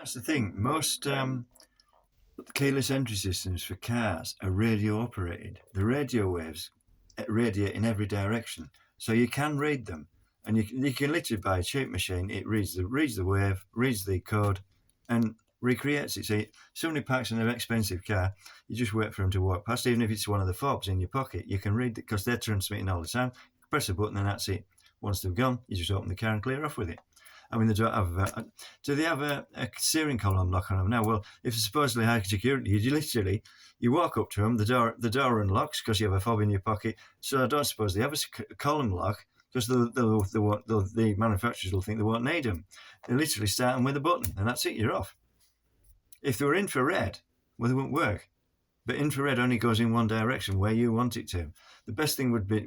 That's the thing. Most keyless entry systems for cars are radio operated. The radio waves radiate in every direction, so you can read them, and you can literally buy a cheap machine. It reads the wave, reads the code, and recreates it. So somebody parks in an expensive car, you just wait for them to walk past, even if it's one of the fobs in your pocket. You can read it because they're transmitting all the time. Press a button and that's it. Once they've gone, you just open the car and clear off with it. I mean, they don't have. Do they have a steering column lock on them now? Well, if it's supposedly high security, you walk up to them, the door unlocks because you have a fob in your pocket. So I don't suppose they have a column lock because the manufacturers will think they won't need them. They literally start them with a button, and that's it. You're off. If they were infrared, well, they wouldn't work. But infrared only goes in one direction, where you want it to. The best thing would be.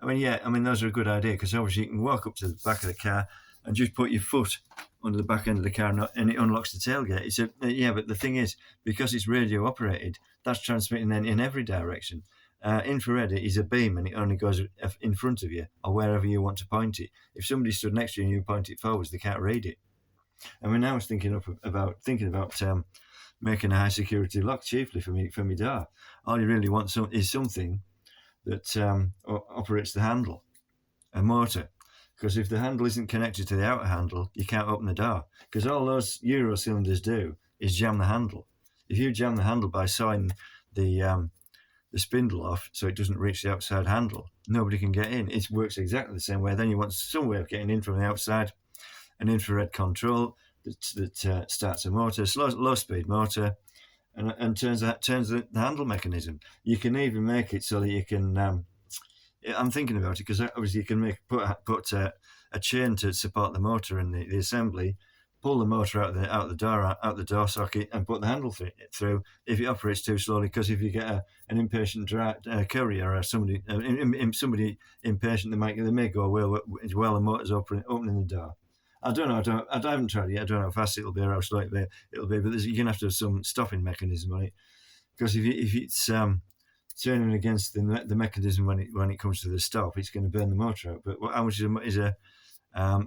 Those are a good idea because obviously you can walk up to the back of the car and just put your foot under the back end of the car and it unlocks the tailgate. But the thing is, because it's radio operated, that's transmitting in every direction. Infrared is a beam and it only goes in front of you or wherever you want to point it. If somebody stood next to you and you point it forwards, they can't read it. I mean, I was thinking about making a high security lock chiefly for me door. All you really want is something that operates the handle, a motor. Because if the handle isn't connected to the outer handle, you can't open the door. Because all those Euro cylinders do is jam the handle. If you jam the handle by sawing the spindle off so it doesn't reach the outside handle, nobody can get in. It works exactly the same way. Then you want some way of getting in from the outside. An infrared control that starts a motor, low speed motor, and turns the handle mechanism. You can even make it so that you can. I'm thinking about it because obviously you can put a chain to support the motor and the assembly, pull the motor out the door socket, and put the handle through. If it operates too slowly, because if you get an impatient courier or somebody impatient, they may go while the motor's opening the door. I don't know. I haven't tried it yet. I don't know how fast it'll be or how slow it'll be. But you're going to have to have some stopping mechanism on it, because if it's turning against the mechanism when it comes to the stop, it's going to burn the motor out. But how much is a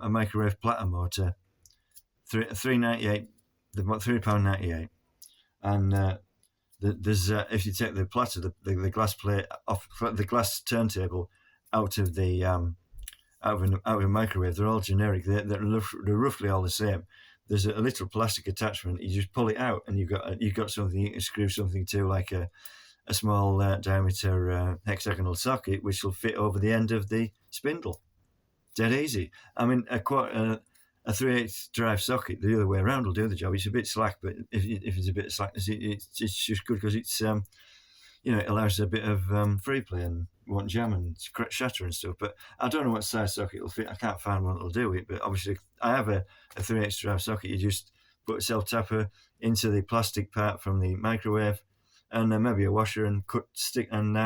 microwave platter motor? £3.98, £3.98, and there's if you take the platter, the glass plate off the glass turntable out of a microwave, they're all generic. They're roughly all the same. There's a little plastic attachment. You just pull it out, and you've got something you can screw something to, like a small diameter hexagonal socket, which will fit over the end of the spindle. Dead easy. I mean, a 3/8 drive socket the other way around will do the job. It's a bit slack, but if it's a bit of slackness, it's just good because it's it allows a bit of free play and won't jam and shatter and stuff. But I don't know what size socket it'll fit. I can't find one that'll do it. But obviously, I have a 3/8 drive socket. You just put a self-tapper into the plastic part from the microwave, and maybe a washer and stick. And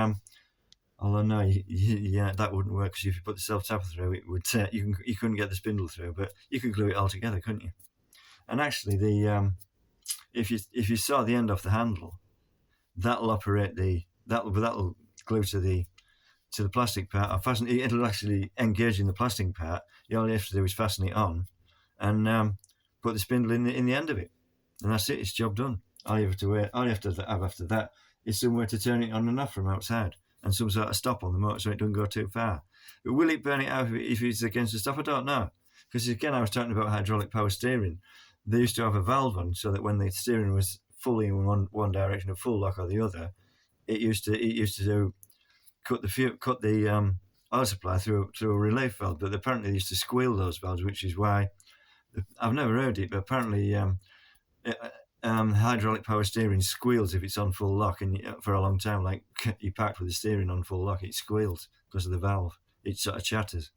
although no, that wouldn't work, because if you put the self-tapper through, it would you couldn't get the spindle through. But you could glue it all together, couldn't you? And actually, if you saw the end off the handle, that'll operate that'll glue to the plastic part, or fasten. It'll actually engage in the plastic part. All you have to do is fasten it on, and put the spindle in the end of it, and that's it. It's job done. All you have to have after that is somewhere to turn it on and off from outside, and some sort of stop on the motor so it doesn't go too far. But will it burn it out if it's against the stop? I don't know, because again, I was talking about hydraulic power steering. They used to have a valve on so that when the steering was fully in one direction, a full lock or the other, it used to cut the oil supply through a relief valve. But apparently they used to squeal those valves, which is why I've never heard it, but apparently hydraulic power steering squeals if it's on full lock, and for a long time, like you parked with the steering on full lock, it squeals because of the valve. It sort of chatters.